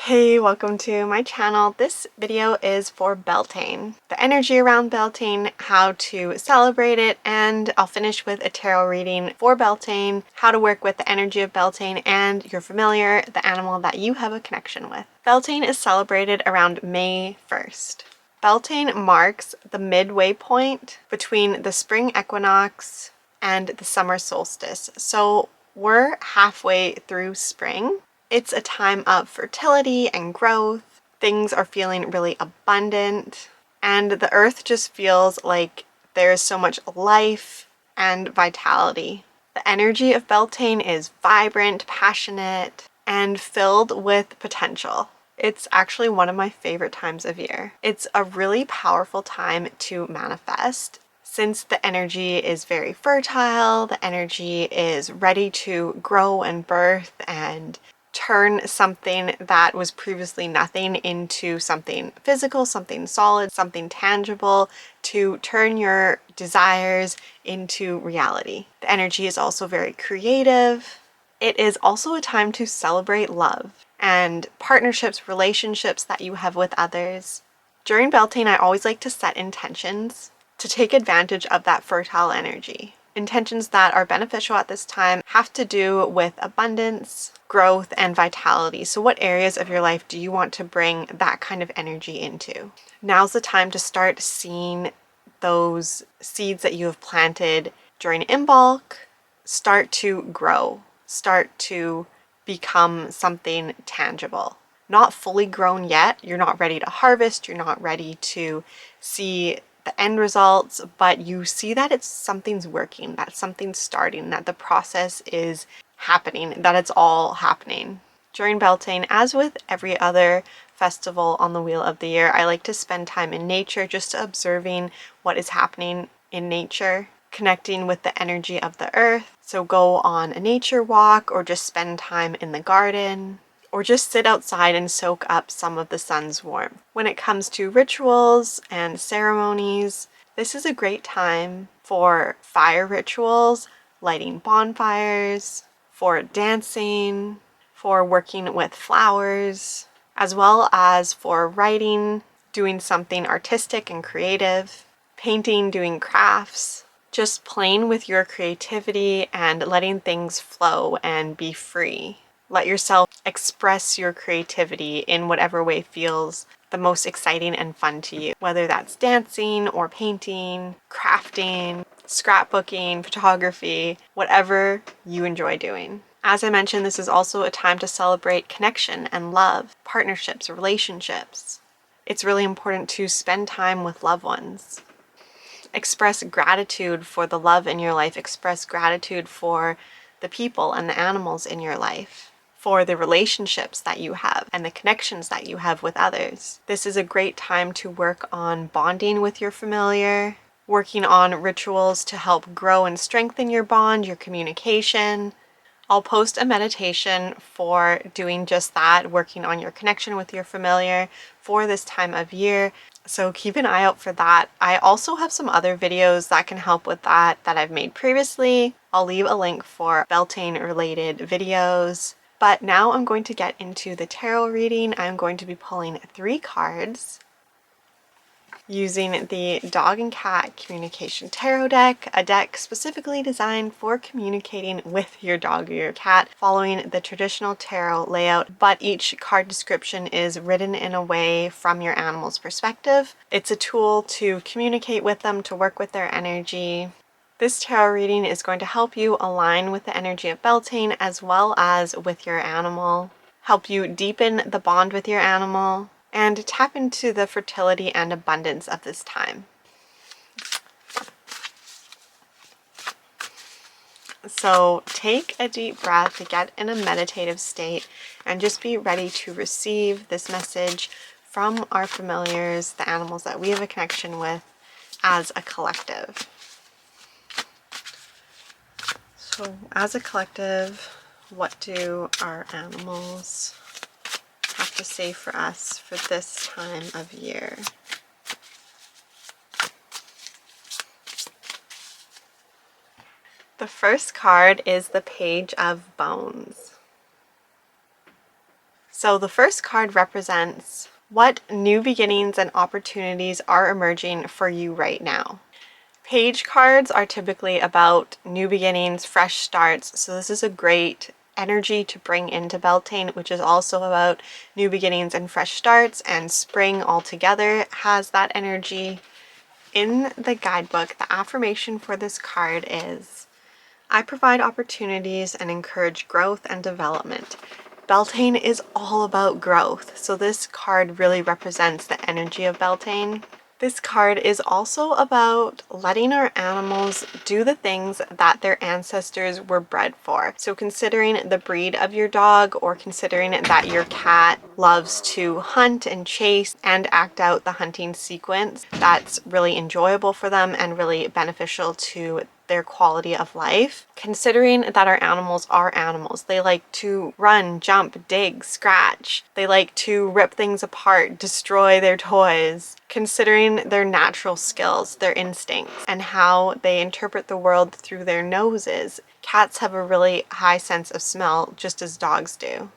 Hey, welcome to my channel. This video is for Beltane, the energy around Beltane, how to celebrate it, and I'll finish with a tarot reading for Beltane, how to work with the energy of Beltane and your familiar, the animal that you have a connection with. Beltane is celebrated around May 1st. Beltane marks the midway point between the spring equinox and the summer solstice. So we're halfway through spring. It's a time of fertility and growth. Things are feeling really abundant, and the earth just feels like there is so much life and vitality. The energy of Beltane is vibrant, passionate, and filled with potential. It's actually one of my favorite times of year. It's a really powerful time to manifest. Since the energy is very fertile, the energy is ready to grow and birth and turn something that was previously nothing into something physical, something solid, something tangible, to turn your desires into reality. The energy is also very creative. It is also a time to celebrate love and partnerships, relationships that you have with others. During Beltane, I always like to set intentions to take advantage of that fertile energy. Intentions that are beneficial at this time have to do with abundance, growth, and vitality. So what areas of your life do you want to bring that kind of energy into? Now's the time to start seeing those seeds that you have planted during Imbolc start to grow, start to become something tangible. Not fully grown yet, you're not ready to harvest, you're not ready to see the end results, but you see that something's working, that something's starting, that the process is happening, that it's all happening. During Beltane, as with every other festival on the Wheel of the Year, I like to spend time in nature, just observing what is happening in nature, connecting with the energy of the earth. So go on a nature walk, or just spend time in the garden, or just sit outside and soak up some of the sun's warmth. When it comes to rituals and ceremonies, this is a great time for fire rituals, lighting bonfires, for dancing, for working with flowers, as well as for writing, doing something artistic and creative, painting, doing crafts, just playing with your creativity and letting things flow and be free. Let yourself express your creativity in whatever way feels the most exciting and fun to you, whether that's dancing or painting, crafting, scrapbooking, photography, whatever you enjoy doing. As I mentioned, this is also a time to celebrate connection and love, partnerships, relationships. It's really important to spend time with loved ones. Express gratitude for the love in your life. Express gratitude for the people and the animals in your life, for the relationships that you have and the connections that you have with others. This is a great time to work on bonding with your familiar, working on rituals to help grow and strengthen your bond, your communication. I'll post a meditation for doing just that, working on your connection with your familiar for this time of year. So keep an eye out for that. I also have some other videos that can help with that I've made previously. I'll leave a link for Beltane related videos. But now I'm going to get into the tarot reading. I'm going to be pulling 3 cards using the Dog and Cat Communication Tarot deck, a deck specifically designed for communicating with your dog or your cat, following the traditional tarot layout, but each card description is written in a way from your animal's perspective. It's a tool to communicate with them, to work with their energy. This tarot reading is going to help you align with the energy of Beltane as well as with your animal, help you deepen the bond with your animal, and tap into the fertility and abundance of this time. So take a deep breath, get in a meditative state, and just be ready to receive this message from our familiars, the animals that we have a connection with as a collective. So as a collective, what do our animals have to say for us for this time of year? The first card is the Page of Bones. So the first card represents what new beginnings and opportunities are emerging for you right now. Page cards are typically about new beginnings, fresh starts, so this is a great energy to bring into Beltane, which is also about new beginnings and fresh starts, and spring altogether has that energy. In the guidebook, the affirmation for this card is, I provide opportunities and encourage growth and development. Beltane is all about growth, so this card really represents the energy of Beltane. This card is also about letting our animals do the things that their ancestors were bred for. So considering the breed of your dog, or considering that your cat loves to hunt and chase and act out the hunting sequence, that's really enjoyable for them and really beneficial to their quality of life. Considering that our animals are animals, they like to run, jump, dig, scratch. They like to rip things apart, destroy their toys. Considering their natural skills, their instincts, and how they interpret the world through their noses, cats have a really high sense of smell, just as dogs do.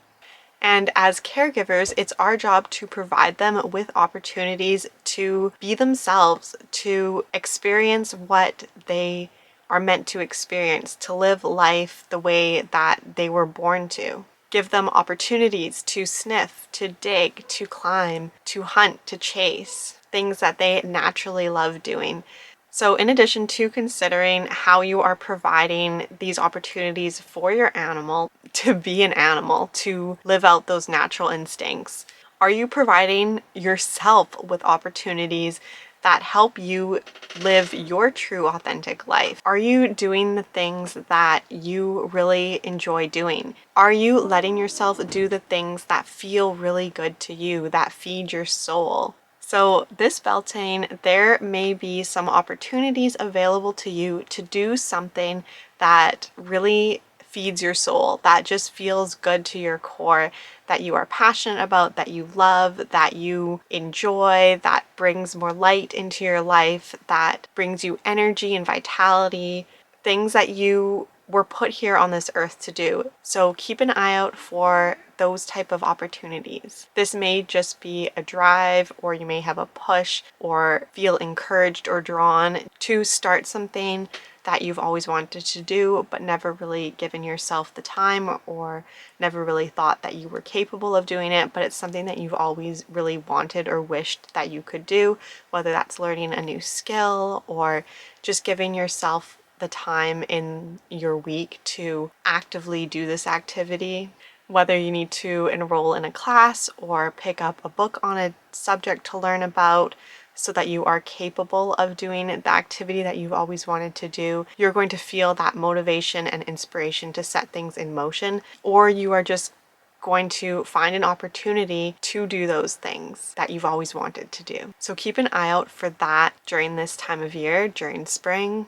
And as caregivers, it's our job to provide them with opportunities to be themselves, to experience what they are meant to experience, to live life the way that they were born to. Give them opportunities to sniff, to dig, to climb, to hunt, to chase, things that they naturally love doing. So in addition to considering how you are providing these opportunities for your animal to be an animal, to live out those natural instincts, are you providing yourself with opportunities that help you live your true authentic life? Are you doing the things that you really enjoy doing? Are you letting yourself do the things that feel really good to you, that feed your soul? So this Beltane, there may be some opportunities available to you to do something that really feeds your soul, that just feels good to your core, that you are passionate about, that you love, that you enjoy, that brings more light into your life, that brings you energy and vitality, things that you were put here on this earth to do. So keep an eye out for those type of opportunities. This may just be a drive, or you may have a push, or feel encouraged or drawn to start something that you've always wanted to do but never really given yourself the time, or never really thought that you were capable of doing it, but it's something that you've always really wanted or wished that you could do, whether that's learning a new skill or just giving yourself the time in your week to actively do this activity. Whether you need to enroll in a class or pick up a book on a subject to learn about so that you are capable of doing the activity that you've always wanted to do, you're going to feel that motivation and inspiration to set things in motion, or you are just going to find an opportunity to do those things that you've always wanted to do. So keep an eye out for that during this time of year, during spring.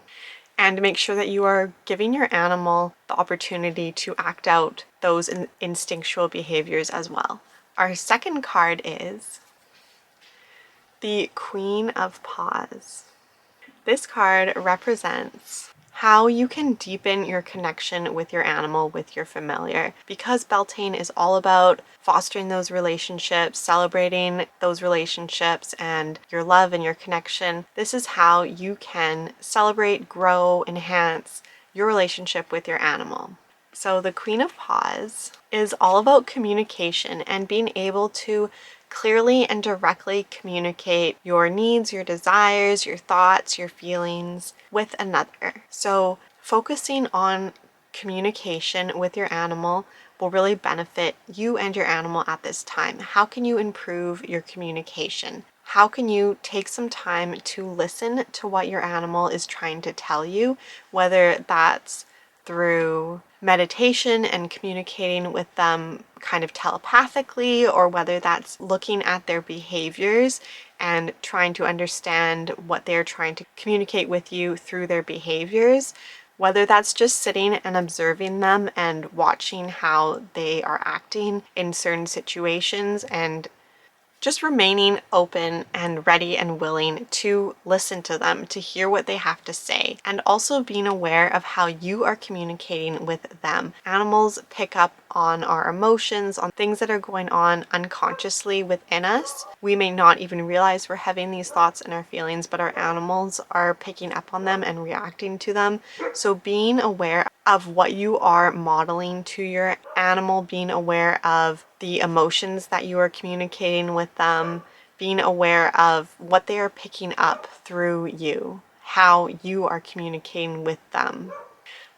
And make sure that you are giving your animal the opportunity to act out those instinctual behaviors as well. Our second card is the Queen of Paws. This card represents how you can deepen your connection with your animal, with your familiar. Because Beltane is all about fostering those relationships, celebrating those relationships and your love and your connection, this is how you can celebrate, grow, enhance your relationship with your animal. So the Queen of Paws is all about communication and being able to clearly and directly communicate your needs, your desires, your thoughts, your feelings with another. So focusing on communication with your animal will really benefit you and your animal at this time. How can you improve your communication? How can you take some time to listen to what your animal is trying to tell you, whether that's through meditation and communicating with them kind of telepathically, or whether that's looking at their behaviors and trying to understand what they're trying to communicate with you through their behaviors, whether that's just sitting and observing them and watching how they are acting in certain situations, and just remaining open and ready and willing to listen to them, to hear what they have to say, and also being aware of how you are communicating with them. Animals pick up on our emotions, on things that are going on unconsciously within us. We may not even realize we're having these thoughts and our feelings, but our animals are picking up on them and reacting to them. So being aware of what you are modeling to your animal, being aware of the emotions that you are communicating with them, being aware of what they are picking up through you, how you are communicating with them.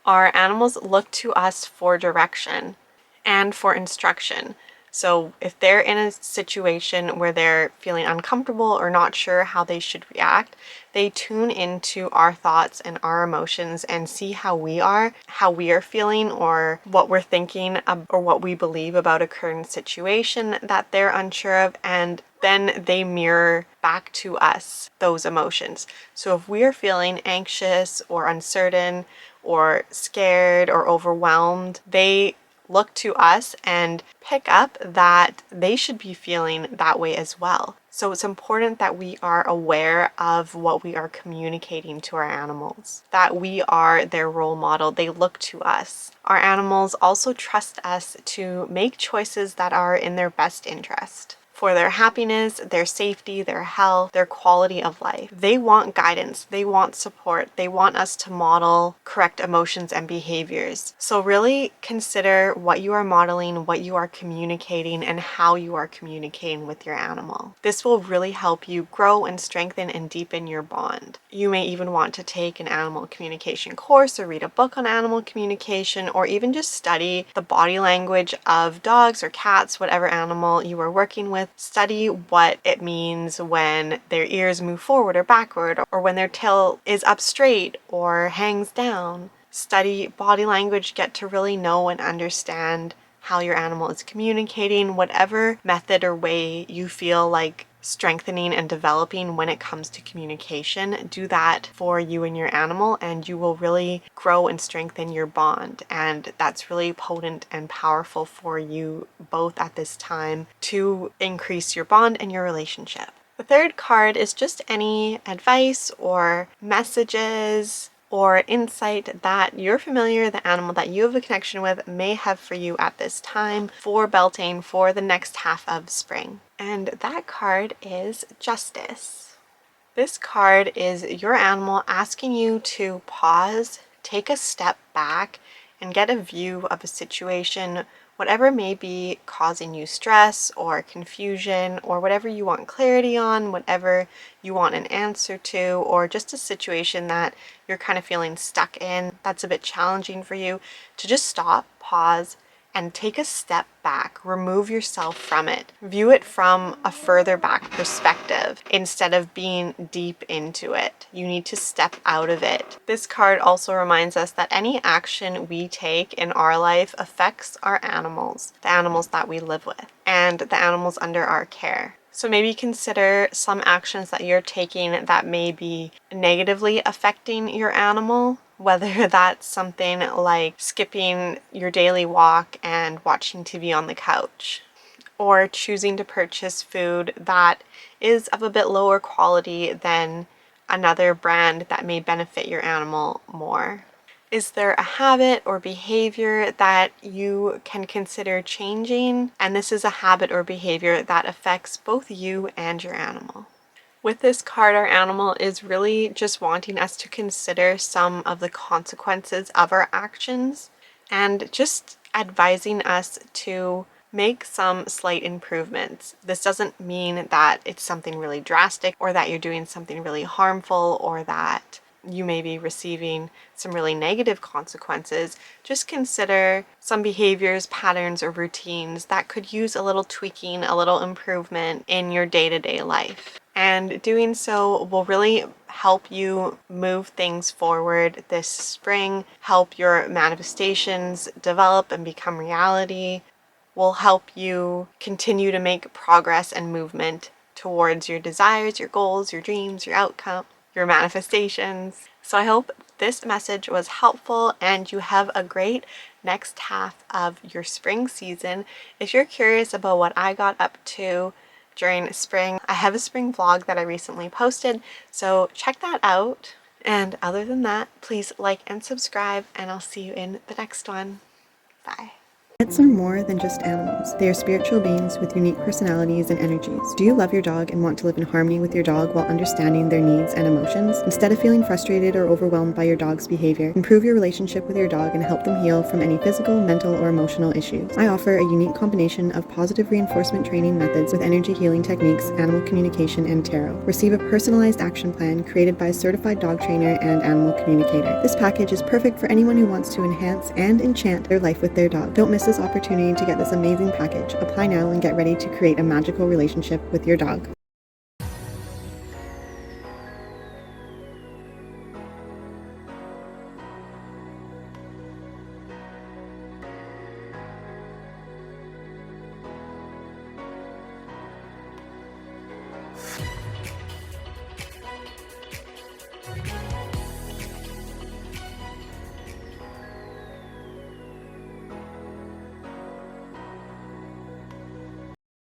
Our animals look to us for direction and for instruction. So if they're in a situation where they're feeling uncomfortable or not sure how they should react, they tune into our thoughts and our emotions and see how we are feeling, or what we're thinking, or what we believe about a current situation that they're unsure of, and then they mirror back to us those emotions. So if we are feeling anxious or uncertain or scared or overwhelmed, they look to us and pick up that they should be feeling that way as well. So it's important that we are aware of what we are communicating to our animals, that we are their role model. They look to us. Our animals also trust us to make choices that are in their best interest, for their happiness, their safety, their health, their quality of life. They want guidance, they want support, they want us to model correct emotions and behaviors. So really consider what you are modeling, what you are communicating, and how you are communicating with your animal. This will really help you grow and strengthen and deepen your bond. You may even want to take an animal communication course or read a book on animal communication, or even just study the body language of dogs or cats, whatever animal you are working with. Study what it means when their ears move forward or backward, or when their tail is up straight or hangs down. Study body language, get to really know and understand how your animal is communicating, whatever method or way you feel like strengthening and developing when it comes to communication. Do that for you and your animal, and you will really grow and strengthen your bond. And that's really potent and powerful for you both at this time to increase your bond and your relationship. The third card is just any advice or messages or insight that your familiar, the animal that you have a connection with, may have for you at this time for Beltane for the next half of spring. And that card is Justice. This card is your animal asking you to pause, take a step back, and get a view of a situation, whatever may be causing you stress or confusion, or whatever you want clarity on, whatever you want an answer to, or just a situation that you're kind of feeling stuck in that's a bit challenging for you, to just stop, pause, and take a step back. Remove yourself from it. View it from a further back perspective instead of being deep into it. You need to step out of it. This card also reminds us that any action we take in our life affects our animals, the animals that we live with, and the animals under our care. So maybe consider some actions that you're taking that may be negatively affecting your animal, whether that's something like skipping your daily walk and watching TV on the couch, or choosing to purchase food that is of a bit lower quality than another brand that may benefit your animal more. Is there a habit or behavior that you can consider changing? And this is a habit or behavior that affects both you and your animal. With this card, our animal is really just wanting us to consider some of the consequences of our actions, and just advising us to make some slight improvements. This doesn't mean that it's something really drastic, or that you're doing something really harmful, or that you may be receiving some really negative consequences. Just consider some behaviors, patterns, or routines that could use a little tweaking, a little improvement in your day-to-day life. And doing so will really help you move things forward this spring, help your manifestations develop and become reality, will help you continue to make progress and movement towards your desires, your goals, your dreams, your outcome, your manifestations. So I hope this message was helpful and you have a great next half of your spring season. If you're curious about what I got up to during spring, I have a spring vlog that I recently posted, so check that out. And other than that, please like and subscribe, and I'll see you in the next one. Bye. Pets are more than just animals. They are spiritual beings with unique personalities and energies. Do you love your dog and want to live in harmony with your dog while understanding their needs and emotions? Instead of feeling frustrated or overwhelmed by your dog's behavior, improve your relationship with your dog and help them heal from any physical, mental, or emotional issues. I offer a unique combination of positive reinforcement training methods with energy healing techniques, animal communication, and tarot. Receive a personalized action plan created by a certified dog trainer and animal communicator. This package is perfect for anyone who wants to enhance and enchant their life with their dog. Don't miss this opportunity to get this amazing package. Apply now and get ready to create a magical relationship with your dog.